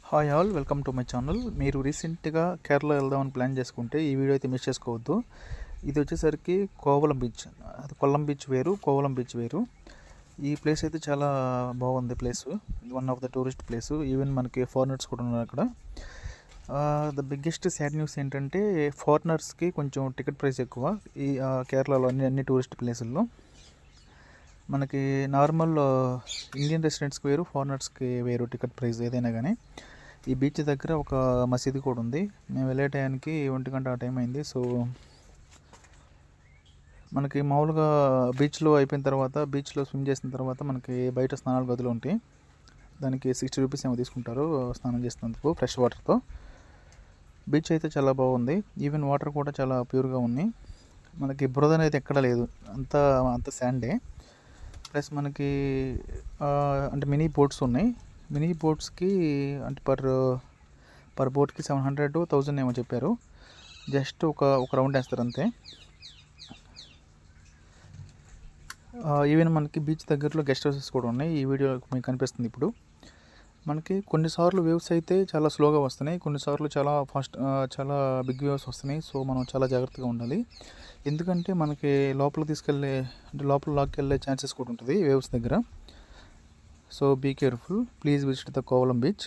Hi all, welcome to my channel. మీరు రీసెంట్గా కేరళ వెళ్దామని ప్లాన్ చేసుకుంటే ఈ వీడియో అయితే మిస్ చేసుకోవద్దు. ఇది వచ్చేసరికి కోవలం బీచ్. అది కొల్లం బీచ్ వేరు, కోవలం బీచ్ వేరు. ఈ ప్లేస్ అయితే చాలా బాగుంది. Place one of the tourist place. Even మనకి ఫారినర్స్ కూడా ఉన్నారు అక్కడ. ద బిగ్గెస్ట్ సాడ్ న్యూస్ ఏంటంటే ఫారినర్స్కి కొంచెం టికెట్ ప్రైస్ ఎక్కువ ఈ కేరళలో అన్ని టూరిస్ట్ ప్లేసుల్లో. మనకి నార్మల్ ఇండియన్ రెసిడెంట్స్కి వేరు, ఫారినర్స్కి వేరు టికెట్ ప్రైస్ ఏదైనా కానీ. ఈ బీచ్ దగ్గర ఒక మసీదు కూడా ఉంది. మేము వెళ్ళే టైంకి 1 గంట ఆ టైం అయింది. సో మనకి మామూలుగా బీచ్లో అయిపోయిన తర్వాత, బీచ్లో స్విమ్ చేసిన తర్వాత మనకి బయట స్నానాల గదులు ఉంటాయి. దానికి 60 రూపీస్ ఏమో తీసుకుంటారు స్నానం చేసినందుకు ఫ్రెష్ వాటర్తో. బీచ్ అయితే చాలా బాగుంది. ఈవెన్ వాటర్ కూడా చాలా ప్యూర్గా ఉన్నాయి. మనకి బురద అనేది ఎక్కడ లేదు, అంత శాండే. ప్లస్ మనకి అంటే మినీ బోట్స్ ఉన్నాయి. మినీ బోట్స్కి అంటే పర్ బోట్కి 700 to 1000 ఏమో చెప్పారు. జస్ట్ ఒక రౌండ్ వేస్తారు అంతే. ఈవెన్ మనకి బీచ్ దగ్గరలో గెస్ట్ హౌసెస్ కూడా ఉన్నాయి. ఈ వీడియో మీకు కనిపిస్తుంది ఇప్పుడు. మనకి కొన్నిసార్లు వేవ్స్ అయితే చాలా స్లోగా వస్తున్నాయి, కొన్నిసార్లు చాలా బిగ్ వేవ్స్ వస్తున్నాయి. సో మనం చాలా జాగ్రత్తగా ఉండాలి. ఎందుకంటే మనకి లోపల లాక్కెళ్ళే ఛాన్సెస్ కూడా ఉంటుంది వేవ్స్ దగ్గర. So be careful. Please visit the Kovalam beach.